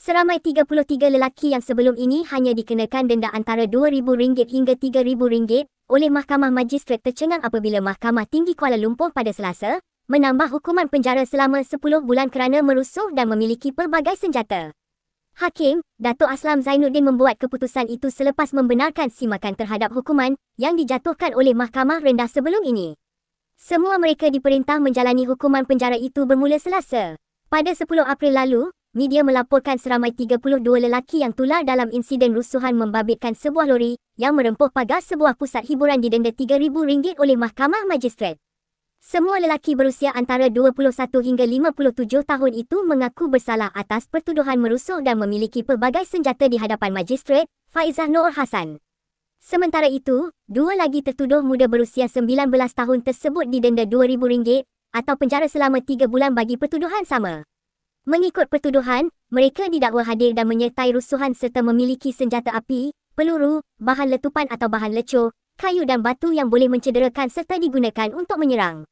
Seramai 33 lelaki yang sebelum ini hanya dikenakan denda antara RM2,000 hingga RM3,000 oleh Mahkamah Majistret tercengang apabila Mahkamah Tinggi Kuala Lumpur pada Selasa menambah hukuman penjara selama 10 bulan kerana merusuh dan memiliki pelbagai senjata. Hakim, Datuk Aslam Zainuddin membuat keputusan itu selepas membenarkan simakan terhadap hukuman yang dijatuhkan oleh Mahkamah Rendah sebelum ini. Semua mereka diperintah menjalani hukuman penjara itu bermula Selasa. Pada 10 April lalu, media melaporkan seramai 32 lelaki yang tular dalam insiden rusuhan membabitkan sebuah lori yang merempuh pagar sebuah pusat hiburan didenda RM3,000 oleh Mahkamah Majistret. Semua lelaki berusia antara 21 hingga 57 tahun itu mengaku bersalah atas pertuduhan merusuh dan memiliki pelbagai senjata di hadapan Majistret, Faizah Noor Hassan. Sementara itu, dua lagi tertuduh muda berusia 19 tahun tersebut didenda RM2,000 atau penjara selama 3 bulan bagi pertuduhan sama. Mengikut pertuduhan, mereka didakwa hadir dan menyertai rusuhan serta memiliki senjata api, peluru, bahan letupan atau bahan lecur, kayu dan batu yang boleh mencederakan serta digunakan untuk menyerang.